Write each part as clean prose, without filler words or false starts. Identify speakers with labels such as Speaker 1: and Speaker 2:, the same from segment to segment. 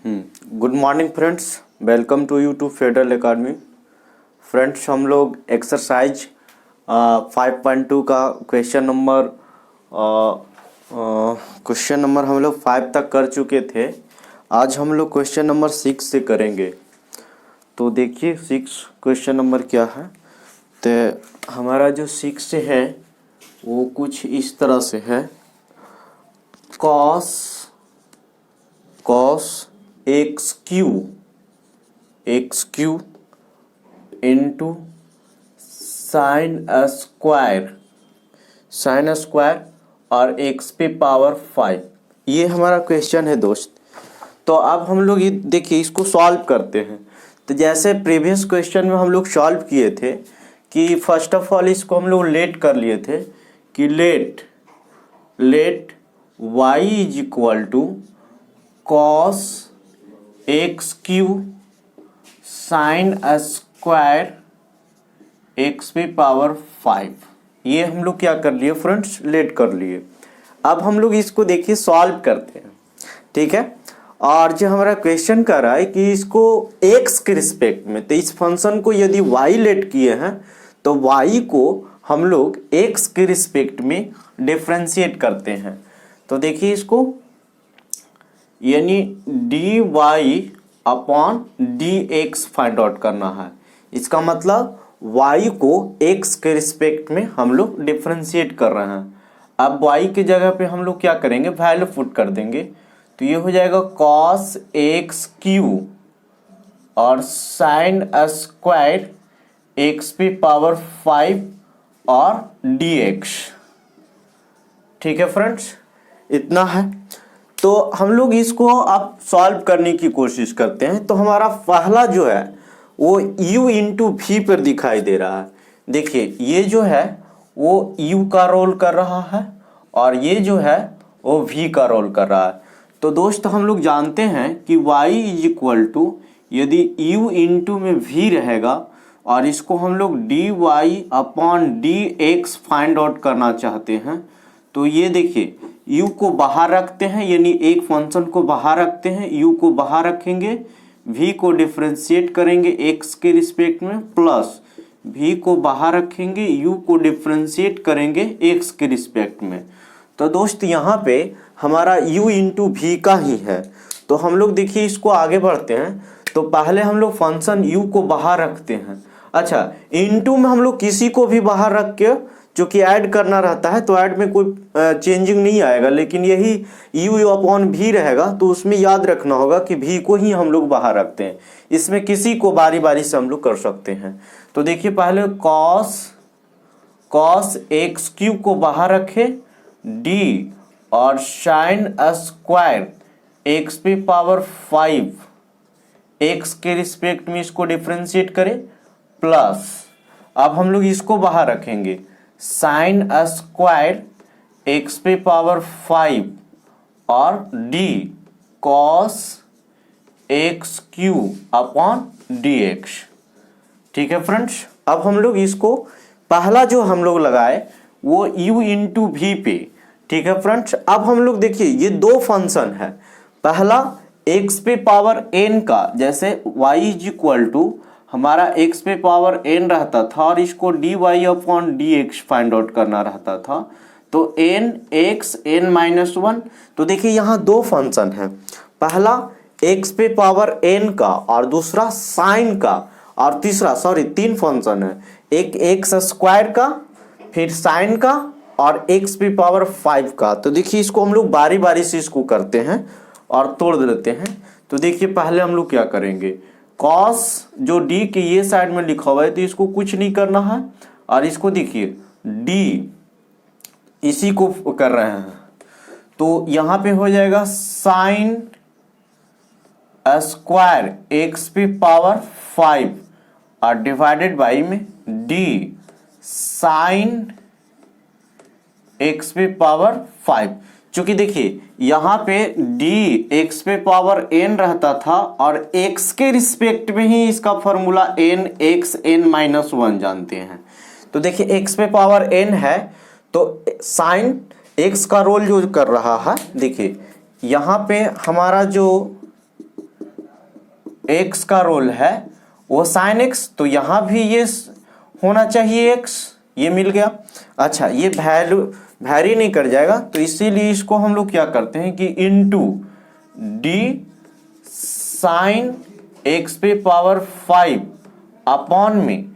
Speaker 1: Good morning friends, welcome to YouTube federal academy. Friends, हम लोग exercise 5.2 का question number हम लोग 5 तक कर चुके थे। आज हम लोग क्वेश्चन नंबर 6 से करेंगे। तो देखिए 6 क्वेश्चन नंबर क्या है। तो हमारा जो 6 है वो कुछ इस तरह से है। Cos x Q into sine square और एक्स पे पावर 5, ये हमारा क्वेश्चन है दोस्त। तो अब हम लोग ये देखिए इसको सॉल्व करते हैं। तो जैसे प्रीवियस क्वेश्चन में हम लोग सॉल्व किए थे कि फर्स्ट ऑफ ऑल इसको हम लोग लेट कर लिए थे कि let y is equal to cos x q sine square x पे पावर 5, ये हम लोग क्या कर लिए फ्रेंड्स, लेट कर लिए। अब हम लोग इसको देखिए सॉल्व करते हैं, ठीक है। और जो हमारा क्वेश्चन कर रहा है कि इसको x के रिस्पेक्ट में, तो इस फंक्शन को यदि y लेट किए हैं तो y को हम लोग x के रिस्पेक्ट में डिफरेंशिएट करते हैं। तो देखिए इसको यानी dy upon dx find out करना है। इसका मतलब y को x के रिस्पेक्ट में हम लोग डिफरेंशिएट कर रहे हैं। अब y की जगह पे हम लोग क्या करेंगे, वैल्यू पुट कर देंगे। तो ये हो जाएगा cos एक्स क्यू और साइन स्क्वायर एक्स पे पावर 5 और dx, ठीक है फ्रेंड्स, इतना है। तो हम लोग इसको अब सॉल्व करने की कोशिश करते हैं। तो हमारा पहला जो है वो u इंटू वी पर दिखाई दे रहा है। देखिए ये जो है वो u का रोल कर रहा है और ये जो है वो v का रोल कर रहा है। तो दोस्त हम लोग जानते हैं कि y इज इक्वल टू, यदि u इंटू में v रहेगा और इसको हम लोग dy upon dx find out करना चाहते हैं, तो ये देखिए u को बाहर रखते हैं, यानी एक फंक्शन को बाहर रखते हैं, u को बाहर रखेंगे, v को डिफरेंशिएट करेंगे x के रिस्पेक्ट में, प्लस v को बाहर रखेंगे, u को डिफरेंशिएट करेंगे x के रिस्पेक्ट में। तो दोस्त यहाँ पे हमारा u इंटू वी का ही है। तो हम लोग देखिए इसको आगे बढ़ते हैं। तो पहले हम लोग फंक्शन u को बाहर रखते हैं। अच्छा, इंटू में हम लोग किसी को भी बाहर रख के जो कि ऐड करना रहता है, तो ऐड में कोई चेंजिंग नहीं आएगा, लेकिन यही u अपॉन v रहेगा। तो उसमें याद रखना होगा कि v को ही हम लोग बाहर रखते हैं, इसमें किसी को बारी बारी से हम लोग कर सकते हैं। तो देखिए पहले cos एक्स क्यू को बाहर रखे, d और साइन स्क्वायर एक्स पे पावर 5 एक्स के रिस्पेक्ट में इसको डिफरेंशिएट करें, प्लस अब हम लोग इसको बाहर रखेंगे, साइन स्क्वायर एक्स पे पावर 5 और d cos x Q upon dx, ठीक है फ्रेंड्स। अब हम लोग इसको पहला जो हम लोग लगाए वो u इंटू वी पे, ठीक है फ्रेंड्स। अब हम लोग देखिए ये दो फंक्शन है, पहला x पे पावर n का, जैसे y इज इक्वल टू हमारा x पे पावर n रहता था और इसको dy upon dx find out करना रहता था। तो n x n माइनस 1। तो देखिए यहाँ दो फंक्शन है, पहला x पे पावर n का और दूसरा साइन का, और तीसरा तीन फंक्शन है, एक एक्स स्क्वायर का, फिर साइन का और x पे पावर 5 का। तो देखिए इसको हम लोग बारी बारी से इसको करते हैं और तोड़ देते हैं। तो देखिए पहले हम लोग क्या करेंगे, कॉस जो d के ये साइड में लिखा हुआ है तो इसको कुछ नहीं करना है, और इसको देखिए d इसी को कर रहे हैं। तो यहाँ पे हो जाएगा साइन स्क्वायर एक्स पे पावर 5 और डिवाइडेड बाई में d साइन एक्स पे पावर 5। चूंकि देखिए यहाँ पे d x पे पावर n रहता था और x के रिस्पेक्ट में ही इसका formula n x n minus 1 जानते हैं। तो देखिए x पे पावर n है तो साइन x का रोल जो कर रहा है, देखिए यहाँ पे हमारा जो एक्स का रोल है वो साइन एक्स, तो यहाँ भी ये होना चाहिए एक्स, ये मिल गया। अच्छा, ये वैल्यू वैरी नहीं कर जाएगा, तो इसीलिए इसको हम लोग क्या करते हैं कि इनटू डी साइन एक्स पे पावर 5 अपॉन में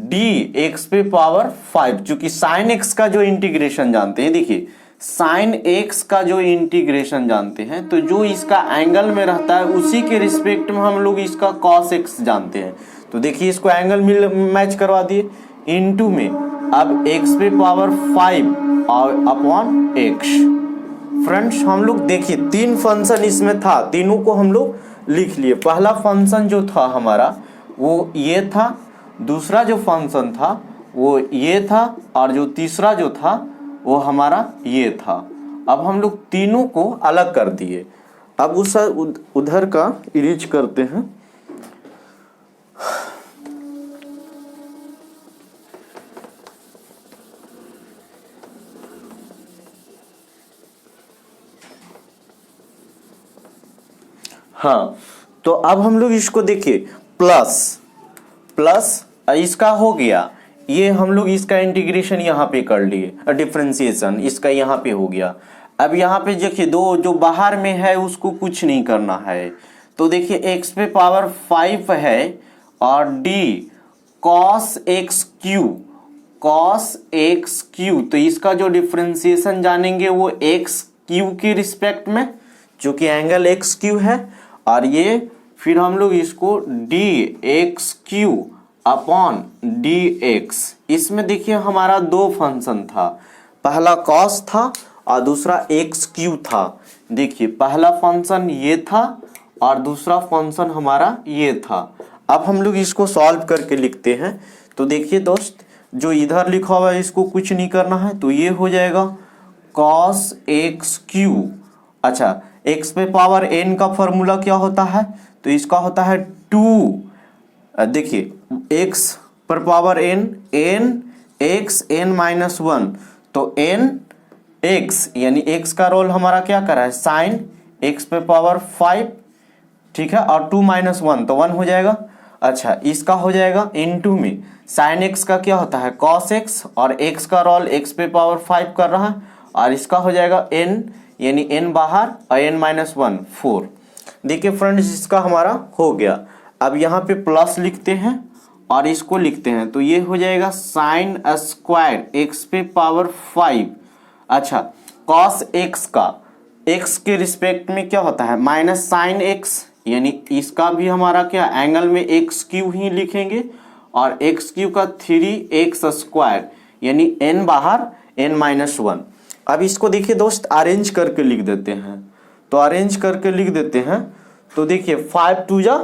Speaker 1: डी एक्स पे पावर 5, चूंकि साइन एक्स का जो इंटीग्रेशन जानते हैं, देखिए साइन एक्स का जो इंटीग्रेशन जानते हैं, तो जो इसका एंगल में रहता है उसी के रिस्पेक्ट में हम लोग इसका कॉस एक्स जानते हैं। तो देखिए इसको एंगल मैच करवा दिए इनटू में, अब एक्स पे पावर 5 और अपॉन एक्स। फ्रेंड्स हम लोग देखिए 3 फंक्शन इसमें था, तीनों को हम लोग लिख लिए। पहला फंक्शन जो था हमारा वो ये था, दूसरा जो फंक्शन था वो ये था, और जो तीसरा जो था वो हमारा ये था। अब हम लोग तीनों को अलग कर दिए। अब उस उधर का इरेज करते हैं। हाँ, तो अब हम लोग इसको देखिए प्लस इसका हो गया, ये हम लोग इसका इंटीग्रेशन यहाँ पे कर लिए, डिफरेंशिएशन इसका यहाँ पे हो गया। अब यहाँ पे देखिए दो जो बाहर में है उसको कुछ नहीं करना है, तो देखिए एक्स पे पावर 5 है और डी कॉस एक्स क्यू, तो इसका जो डिफरेंशिएशन जानेंगे वो एक्स क्यू के रिस्पेक्ट में, जो कि एंगल एक्स क्यू है, और ये फिर हम लोग इसको D x Q upon D x. इसमें देखिए हमारा दो फंक्शन था, पहला कॉस था और दूसरा एक्स क्यू था। देखिए पहला फंक्शन ये था और दूसरा फंक्शन हमारा ये था। अब हम लोग इसको सॉल्व करके लिखते हैं। तो देखिए दोस्त, जो इधर लिखा हुआ है इसको कुछ नहीं करना है, तो ये हो जाएगा कॉस एक्स क्यू। अच्छा, एक्स पे पावर एन का फॉर्मूला क्या होता है, तो इसका होता है 2, देखिए एक्स पर power n x n minus 1, तो एन एक्स यानी एक्स का रोल हमारा क्या कर रहा है साइन एक्स पे पावर 5, ठीक है, और 2 माइनस 1 तो 1 हो जाएगा। अच्छा, इसका हो जाएगा इनटू में साइन एक्स का क्या होता है कॉस एक्स, और एक्स का रोल एक्स पे पावर 5 कर रहा है, और इसका हो जाएगा एन यानी एन बाहर और एन माइनस 1 4। देखिए फ्रेंड्स इसका हमारा हो गया। अब यहाँ पे प्लस लिखते हैं और इसको लिखते हैं, तो ये हो जाएगा साइन स्क्वायर एक्स पे पावर 5। अच्छा, कॉस एक्स का एक्स के रिस्पेक्ट में क्या होता है माइनस साइन एक्स, यानी इसका भी हमारा क्या एंगल में एक्स क्यू ही लिखेंगे, और एक्स क्यू का 3x स्क्वायर यानी n बाहर n माइनस 1। अब इसको देखिए दोस्त अरेंज करके लिख देते हैं, तो अरेंज करके लिख देते हैं। तो देखिए 5 2 जा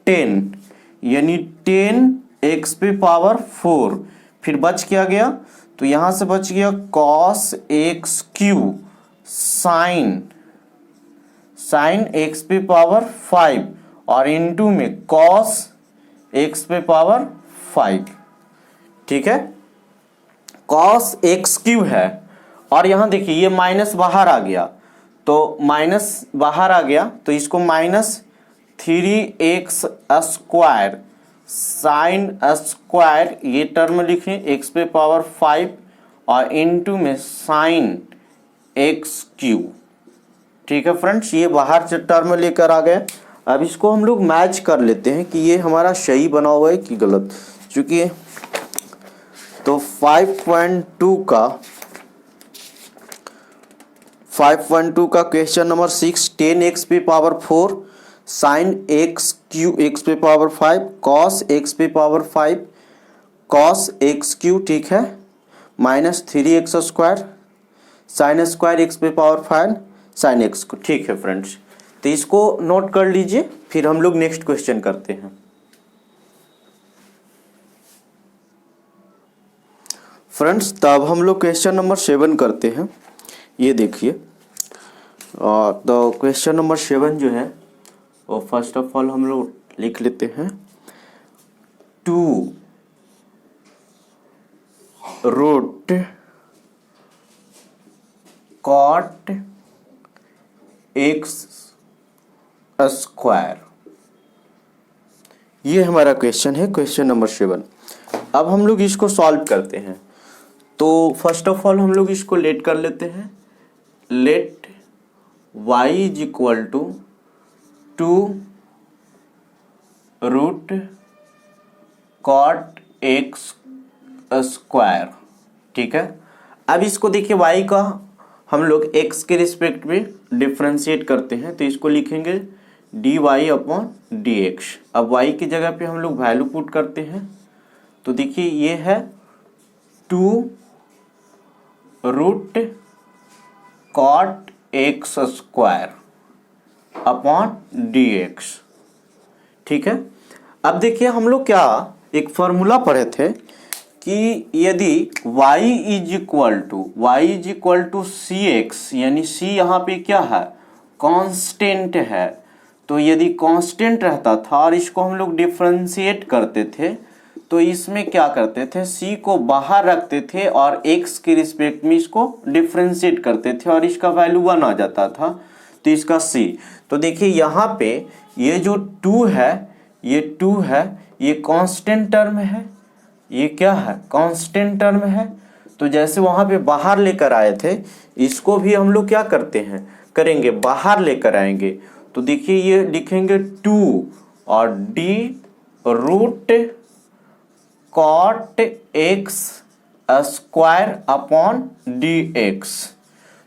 Speaker 1: 10 यानी 10x पे पावर 4, फिर बच क्या गया, तो यहाँ से बच गया cos x q sine x पे पावर 5 और इनटू में कॉस एक्स पे पावर 5, ठीक है, कॉस एक्स क्यू है। और यहां देखिए ये माइनस बाहर आ गया, तो माइनस बाहर आ गया तो इसको minus 3x square sine square ये टर्म लिखें एक्स पे पावर 5 और इनटू में साइन एक्स क्यू, ठीक है फ्रेंड्स, ये बाहर से टर्म लेकर आ गए। अब इसको हम लोग मैच कर लेते हैं कि ये हमारा सही बना हुआ है कि गलत, क्योंकि तो 5.2 का क्वेश्चन नंबर 6 10x पे power 4 sine x Q x पे पावर 5 कॉस एक्स पे पावर 5 कॉस एक्स क्यू, ठीक है, minus 3x square sine square x पे पावर 5 साइन एक्स को, ठीक है फ्रेंड्स। तो इसको नोट कर लीजिए, फिर हम लोग नेक्स्ट क्वेश्चन करते हैं। फ्रेंड्स तब हम लोग क्वेश्चन नंबर 7 करते हैं। ये देखिए, तो क्वेश्चन नंबर 7 जो है वो फर्स्ट ऑफ ऑल हम लोग लिख लेते हैं 2 रूट कॉट एक्स स्क्वायर ये हमारा क्वेश्चन है, क्वेश्चन नंबर 7। अब हम लोग इसको सॉल्व करते हैं। तो फर्स्ट ऑफ ऑल हम लोग इसको लेट कर लेते हैं। Let y is equal to 2 root cot x square. ठीक है, अब इसको देखिए y का हम लोग x के रिस्पेक्ट में डिफ्रेंशिएट करते हैं, तो इसको लिखेंगे dy अपॉन dx। अब y की जगह पे हम लोग वैल्यू पुट करते हैं, तो देखिए ये है 2 root cot x square upon dx। ठीक है, अब देखिए हम लोग क्या एक फॉर्मूला पढ़े थे कि यदि y is equal to c x, यानी c यहाँ पे क्या है, कांस्टेंट है। तो यदि कांस्टेंट रहता था और इसको हम लोग डिफरेंशिएट करते थे, तो इसमें क्या करते थे, c को बाहर रखते थे और x के रिस्पेक्ट में इसको डिफरेंशिएट करते थे और इसका वैल्यू 1 आ जाता था, तो इसका c। तो देखिए यहाँ पे ये जो 2 है, ये 2 है, ये कांस्टेंट टर्म है, ये क्या है, कांस्टेंट टर्म है। तो जैसे वहाँ पे बाहर लेकर आए थे, इसको भी हम लोग क्या करते हैं, करेंगे, बाहर लेकर आएंगे। तो देखिए ये लिखेंगे 2 और d root cot x square upon dx।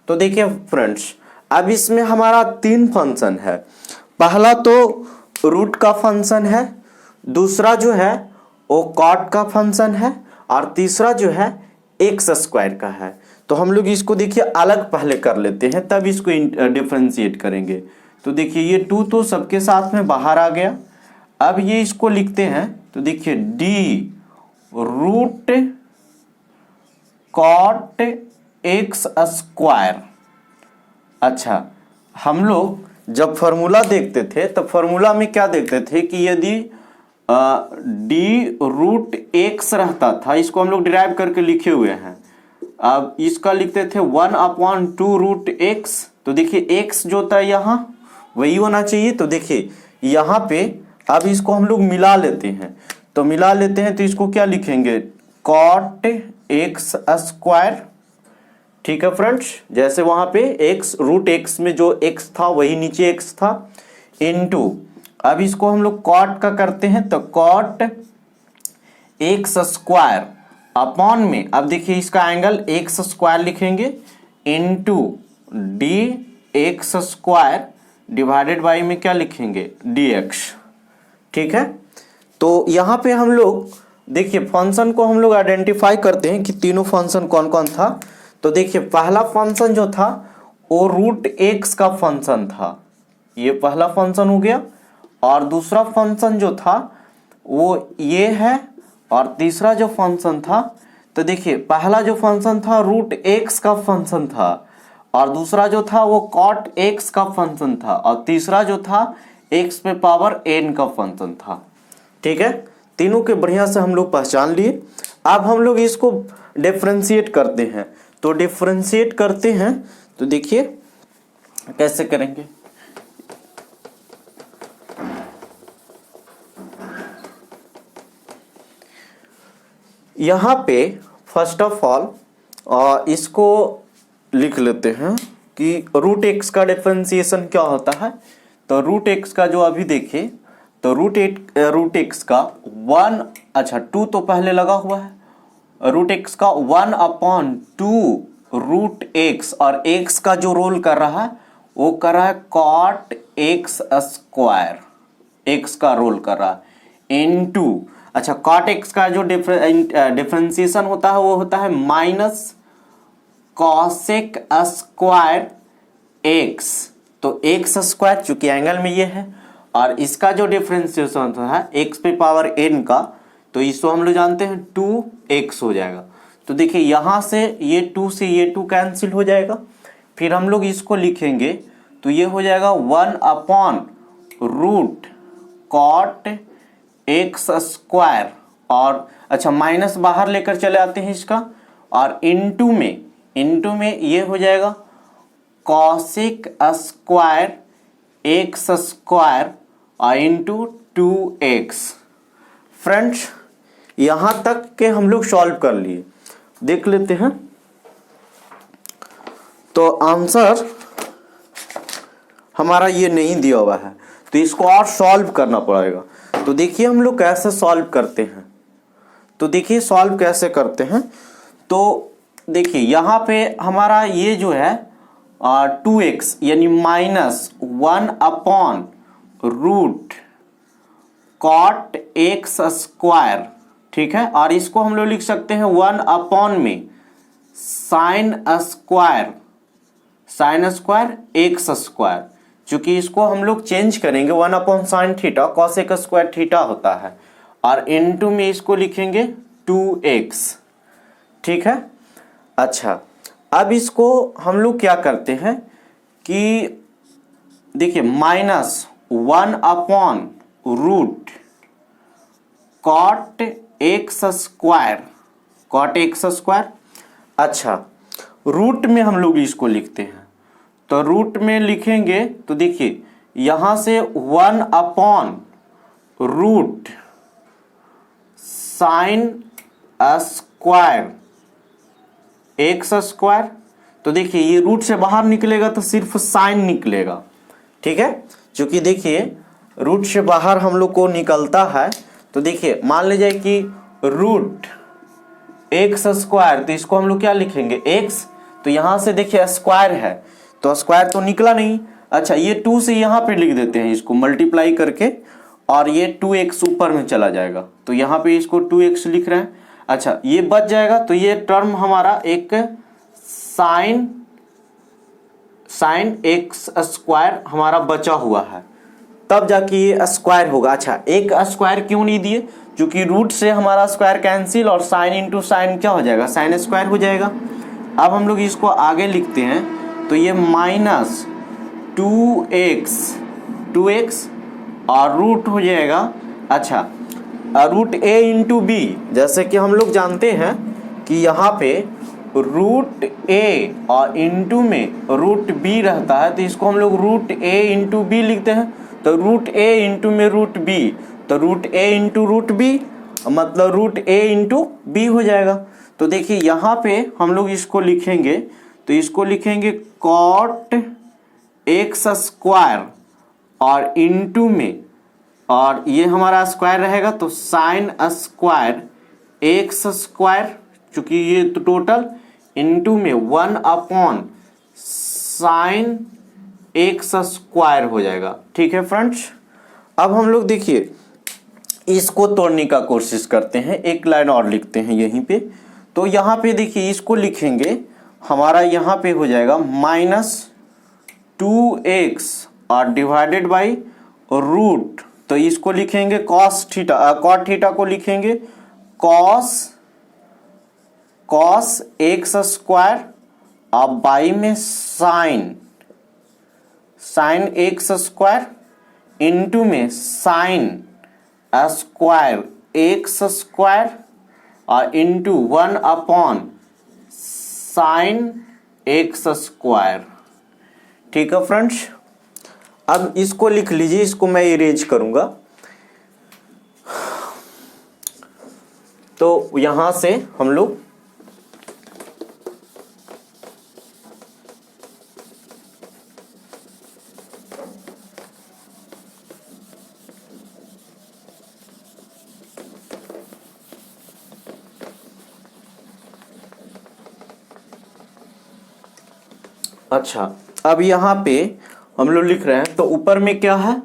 Speaker 1: तो देखिए फ्रेंड्स, अब इसमें हमारा 3 फंक्शन है। पहला तो रूट का फंक्शन है, दूसरा जो है वो कॉट का फंक्शन है, और तीसरा जो है एक्स स्क्वायर का है। तो हम लोग इसको देखिए अलग पहले कर लेते हैं, तब इसको डिफरेंशिएट करेंगे। तो देखिए ये 2 तो सबके साथ में बाहर आ गया। अब ये इसको लिखते हैं, तो देखिए d root cot x square. अच्छा, हम लोग जब फॉर्मूला देखते थे तब फॉर्मूला में क्या देखते थे कि यदि डी रूट एक्स रहता था, इसको हम लोग डिराइव करके लिखे हुए हैं। अब इसका लिखते थे 1 अपॉन 2 रूट एक्स। तो देखिए एक्स जो था यहाँ वही होना चाहिए। तो देखिए यहाँ पे अब इसको हम लोग मिला लेते हैं, तो मिला लेते हैं, तो इसको क्या लिखेंगे, कॉट एक्स स्क्वायर। ठीक है फ्रेंड्स, जैसे वहां पे x रूट एक्स में जो x था वही नीचे x था, इनटू अब इसको हम लोग कॉट का करते हैं, तो कॉट एक्स स्क्वायर अपॉन में, अब देखिए इसका एंगल एक्स स्क्वायर लिखेंगे, into D x square divided by में क्या लिखेंगे, dx। ठीक है, तो यहाँ पे हम लोग देखिए फंक्शन को हम लोग आइडेंटिफाई करते हैं कि तीनों फंक्शन कौन कौन था। तो देखिए पहला फंक्शन जो था वो रूट एक्स का फंक्शन था, ये पहला फंक्शन हो गया। और दूसरा फंक्शन जो था वो ये है, और तीसरा जो फंक्शन था, तो देखिए पहला जो फंक्शन था रूट एक्स का फंक्शन था, और दूसरा जो था वो कॉट एक्स का फंक्शन था, और तीसरा जो था एक्स पे पावर n का फंक्शन था। ठीक है, तीनों के बढ़िया से हम लोग पहचान लिए। अब हम लोग इसको डिफरेंशिएट करते हैं। तो डिफरेंशिएट करते हैं, तो देखिए कैसे करेंगे। यहाँ पे फर्स्ट ऑफ ऑल इसको लिख लेते हैं कि रूट एक्स का डिफरेंशिएशन क्या होता है। तो रूट एक्स का जो अभी देखिए, तो रूट एक्स का 1, अच्छा 2 तो पहले लगा हुआ है, रूट एक्स का 1 अपॉन 2 रूट एक्स, और एक्स का जो रोल कर रहा है वो कर रहा है कॉट एक्स स्क्वायर, एक्स का रोल कर रहा है, इनटू, अच्छा कॉट एक्स का जो डिफरेंशिएशन होता है वो होता है माइनस कॉसेक स्क्वायर एक्स। तो एक्स स्क्वायर चूंकि एंगल में ये है, और इसका जो डिफरेंशिएशन है एक्स पे पावर n का, तो इसको हम लोग जानते हैं 2x हो जाएगा। तो देखिए यहाँ से ये 2 से ये 2 कैंसिल हो जाएगा, फिर हम लोग इसको लिखेंगे, तो ये हो जाएगा 1 upon root cot x square, और अच्छा माइनस बाहर लेकर चले आते हैं इसका, और इनटू में ये हो जाएगा कॉसेक स्क्वायर एक्स स्क्वायर और इंटू 2x। फ्रेंड्स यहाँ तक के हम लोग सॉल्व कर लिए, देख लेते हैं। तो आंसर हमारा ये नहीं दिया हुआ है, तो इसको और सॉल्व करना पड़ेगा। तो देखिए हम लोग कैसे सॉल्व करते हैं, तो देखिए सॉल्व कैसे करते हैं। तो देखिए यहाँ पे हमारा ये जो है 2x यानी -1/रूट कॉट एक्स स्क्वायर, ठीक है। और इसको हम लोग लिख सकते हैं 1 में साइन स्क्वायर एक्स स्क्वायर, चूंकि इसको हम लोग चेंज करेंगे 1/sin theta cosec square theta होता है, और इनटू में इसको लिखेंगे 2x, ठीक है। अच्छा, अब इसको हम लोग क्या करते हैं कि देखिए -1/रूट कॉट एक्स स्क्वायर। अच्छा, रूट में हम लोग इसको लिखते हैं, तो रूट में लिखेंगे तो देखिए यहां से 1/रूट साइन स्क्वायर एक्स स्क्वायर। तो देखिए ये रूट से बाहर निकलेगा तो सिर्फ साइन निकलेगा, ठीक है। क्योंकि देखिए रूट से बाहर हम लोग को निकलता है, तो देखिए मान लीजिए कि रूट एक्स स्क्वायर, तो इसको हम लोग क्या लिखेंगे एक्स, तो यहां से देखिए स्क्वायर है तो स्क्वायर तो निकला नहीं। अच्छा, ये 2 से यहां पे लिख देते हैं इसको मल्टीप्लाई करके, और ये 2x ऊपर में चला जाएगा, तो यहां पे इसको 2x लिख रहे हैं। अच्छा, ये बच जाएगा, तो ये टर्म हमारा एक साइन एक्स स्क्वायर हमारा बचा हुआ है, तब जाके ये स्क्वायर होगा। अच्छा, एक स्क्वायर क्यों नहीं दिए, क्योंकि रूट से हमारा स्क्वायर कैंसिल और साइन इंटू साइन क्या हो जाएगा, साइन स्क्वायर हो जाएगा। अब हम लोग इसको आगे लिखते हैं, तो ये -2x और रूट हो जाएगा। अच्छा, रूट a इंटू बी, जैसे कि हम लोग जानते हैं कि यहाँ पे रूट a और इंटू में रूट b रहता है, तो इसको हम लोग रूट a इंटू बी लिखते हैं। तो रूट a इंटू में रूट b, तो root a into root b मतलब रूट a इंटू बी हो जाएगा। तो देखिए यहाँ पे हम लोग इसको लिखेंगे, तो इसको लिखेंगे कॉट एक्स स्क्वायर और इंटू में, और ये हमारा स्क्वायर रहेगा तो साइन स्क्वायर एक्स स्क्वायर, चूंकि ये तो टोटल, इंटू में 1/साइन एक्स स्क्वायर हो जाएगा, ठीक है फ्रेंड्स। अब हम लोग देखिए इसको तोड़ने का कोशिश करते हैं, एक लाइन और लिखते हैं यहीं पे। तो यहाँ पे देखिए इसको लिखेंगे, हमारा यहाँ पे हो जाएगा -2x और डिवाइडेड बाई रूट, तो इसको लिखेंगे कॉस थीटा, कॉट थीटा को लिखेंगे कॉस एक्स स्क्वायर और बाई में साइन एक्स स्क्वायर इंटू में साइन स्क्वायर एक्स स्क्वायर और इंटू 1/साइन एक्स स्क्वायर, ठीक है फ्रेंड्स। अब इसको लिख लीजिए, इसको मैं इरेज करूंगा, तो यहां से हम लोग अच्छा, अब यहाँ पे हम लोग लिख रहे हैं, तो ऊपर में क्या है,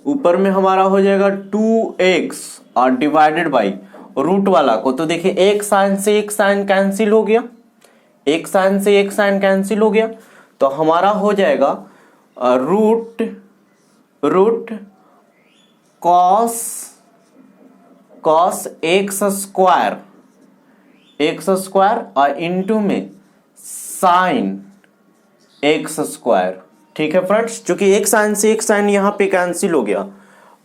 Speaker 1: ऊपर में हमारा हो जाएगा 2x और डिवाइडेड बाई रूट वाला को, तो देखिए एक साइन से एक साइन कैंसिल हो गया, एक साइन से एक साइन कैंसिल हो गया, तो हमारा हो जाएगा रूट कॉस एक्स स्क्वायर और इंटू में साइन एक्स स्क्वायर, ठीक है फ्रेंड्स। क्योंकि एक साइन से एक साइन यहाँ पे कैंसिल हो गया,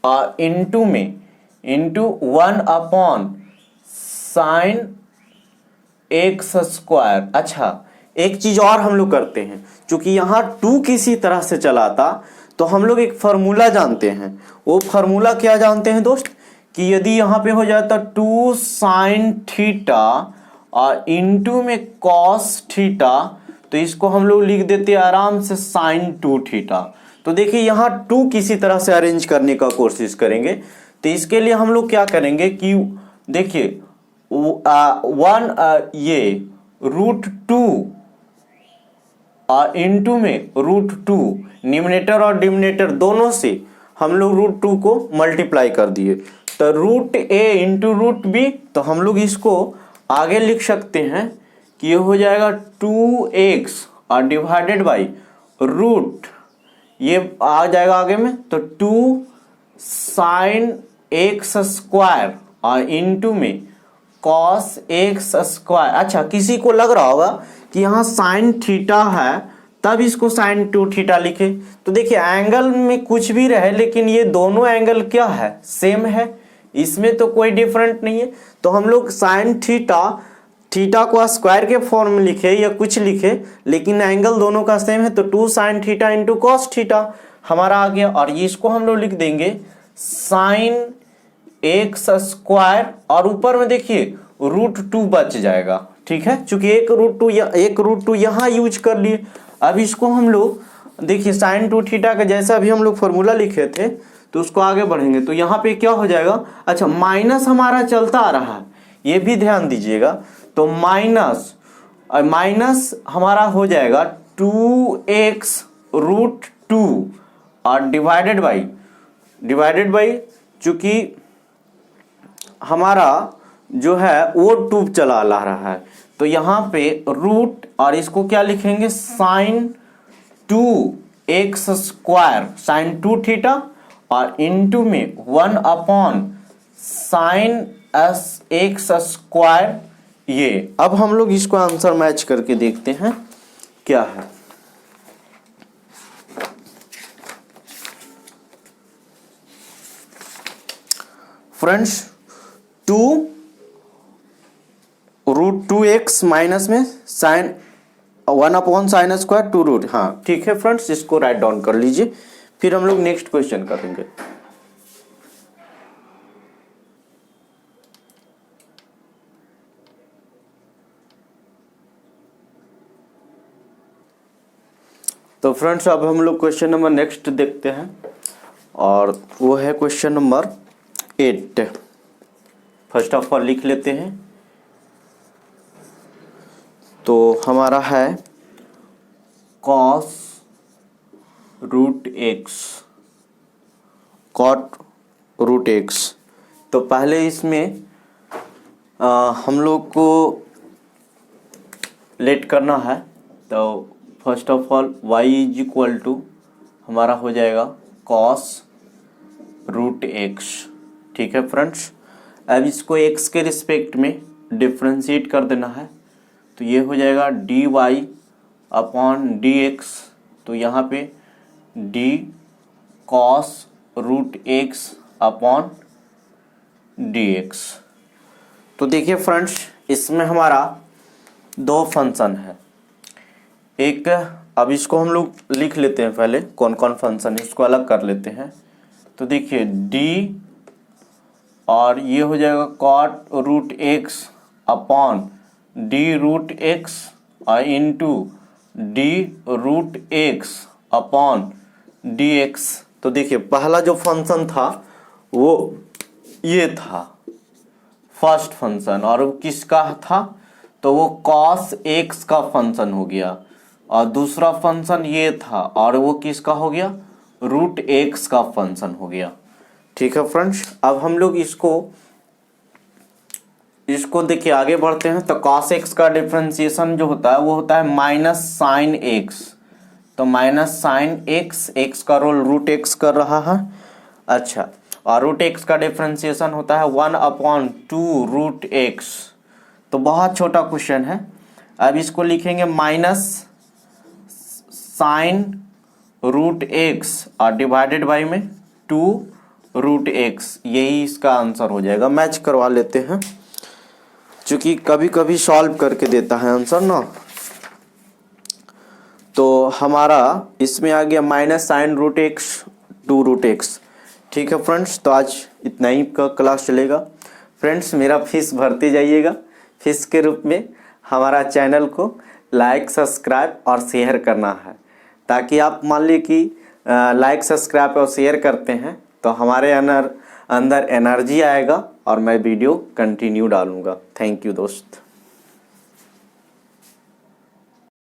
Speaker 1: और इंटू 1/साइन एक्स स्क्वायर। अच्छा, एक चीज और हम लोग करते हैं, क्योंकि यहाँ 2 किसी तरह से चला था, तो हम लोग एक फार्मूला जानते हैं। वो फार्मूला क्या जानते हैं दोस्त, कि यदि यहाँ पे हो जाता 2 साइन थीटा और इंटू में कॉस थीटा, तो इसको हम लोग लिख देते आराम से साइन 2 थीटा। तो देखिए यहाँ 2 किसी तरह से अरेंज करने का कोशिश करेंगे। तो इसके लिए हम लोग क्या करेंगे कि देखिए ये √2 और इंटू में √2, न्यूमरेटर और डिनोमिनेटर दोनों से हम लोग √2 को मल्टीप्लाई कर दिए। तो √a इंटू √b, तो हम लोग इसको आगे लिख सकते हैं कि ये हो जाएगा 2x और डिवाइडेड बाई रूट, ये आ जाएगा आगे में, तो 2 साइन x स्क्वायर और इंटू में कॉस x स्क्वायर। अच्छा, किसी को लग रहा होगा कि यहाँ साइन थीटा है तब इसको साइन 2 थीटा लिखे। तो देखिए एंगल में कुछ भी रहे, लेकिन ये दोनों एंगल क्या है, सेम है, इसमें तो कोई डिफरेंट नहीं है। तो हम लोग साइन थीटा को स्क्वायर के फॉर्म में लिखे या कुछ लिखे, लेकिन एंगल दोनों का सेम है, तो 2 sine theta into cos theta हमारा आ गया। और ये इसको हम लोग लिख देंगे साइन x स्क्वायर, और ऊपर में देखिए √2 बच जाएगा। ठीक है, चूंकि एक √2 यहाँ यूज कर लिए। अब इसको हम लोग देखिए साइन 2 थीटा का जैसा अभी हम लोग फॉर्मूला लिखे थे, तो उसको आगे बढ़ेंगे तो यहाँ पे क्या हो जाएगा। अच्छा, माइनस हमारा चलता आ रहा है, ये भी ध्यान दीजिएगा। तो माइनस हमारा हो जाएगा 2x √2 और डिवाइडेड बाई चूंकि हमारा जो है वो 2 चला ला रहा है, तो यहाँ पे रूट और इसको क्या लिखेंगे sine 2x square sine 2 theta और इंटू में 1 अपॉन साइन x स्क्वायर। ये अब हम लोग इसको आंसर मैच करके देखते हैं क्या है। फ्रेंड्स 2 √2x माइनस में sine 1 upon sine square 2 root. हाँ ठीक है फ्रेंड्स, इसको राइट डाउन कर लीजिए, फिर हम लोग नेक्स्ट क्वेश्चन करेंगे। तो फ्रेंड्स अब हम लोग क्वेश्चन नंबर नेक्स्ट देखते हैं, और वो है question number 8। First of all लिख लेते हैं। तो हमारा है cos √x cot √x। तो पहले इसमें हम लोग को लेट करना है। तो first of all y is equal to हमारा हो जाएगा cos √x। ठीक है फ्रेंड्स, अब इसको x के रिस्पेक्ट में डिफ्रेंशिएट कर देना है। तो ये हो जाएगा dy अपॉन dx, तो यहाँ पे d cos √x upon dx। तो देखिए फ्रेंड्स, इसमें हमारा 2 फंक्शन है। एक, अब इसको हम लोग लिख लेते हैं पहले कौन कौन फंक्शन है, इसको अलग कर लेते हैं। तो देखिए d और ये हो जाएगा cot √x अपॉन d√x और इंटू d√x अपॉन dx। तो देखिए पहला जो फंक्शन था वो ये था फर्स्ट फंक्शन, और वो किसका था, तो वो cos x का फंक्शन हो गया। और दूसरा फंक्शन ये था, और वो किसका हो गया, √x का फंक्शन हो गया। ठीक है फ्रेंड्स, अब हम लोग इसको देखिए आगे बढ़ते हैं। तो cos x का डिफरेंशिएशन जो होता है वो होता है माइनस साइन x। तो माइनस साइन x का रोल √x कर रहा है। अच्छा, और √x का डिफरेंशिएशन होता है 1 अपॉन 2 √x। तो बहुत छोटा क्वेश्चन है। अब इसको लिखेंगे माइनस साइन √x और डिवाइडेड बाई में 2 √x, यही इसका आंसर हो जाएगा। मैच करवा लेते हैं, क्योंकि कभी कभी सॉल्व करके देता है आंसर ना। तो हमारा इसमें आ गया माइनस साइन √x 2 √x। ठीक है फ्रेंड्स, तो आज इतना ही का क्लास चलेगा। फ्रेंड्स मेरा फीस भरते जाइएगा, फीस के रूप में हमारा चैनल को लाइक सब्सक्राइब और शेयर करना है, ताकि आप मान लीजिए कि लाइक सब्सक्राइब और शेयर करते हैं तो हमारे अंदर एनर्जी आएगा और मैं वीडियो कंटिन्यू डालूँगा। थैंक यू दोस्त।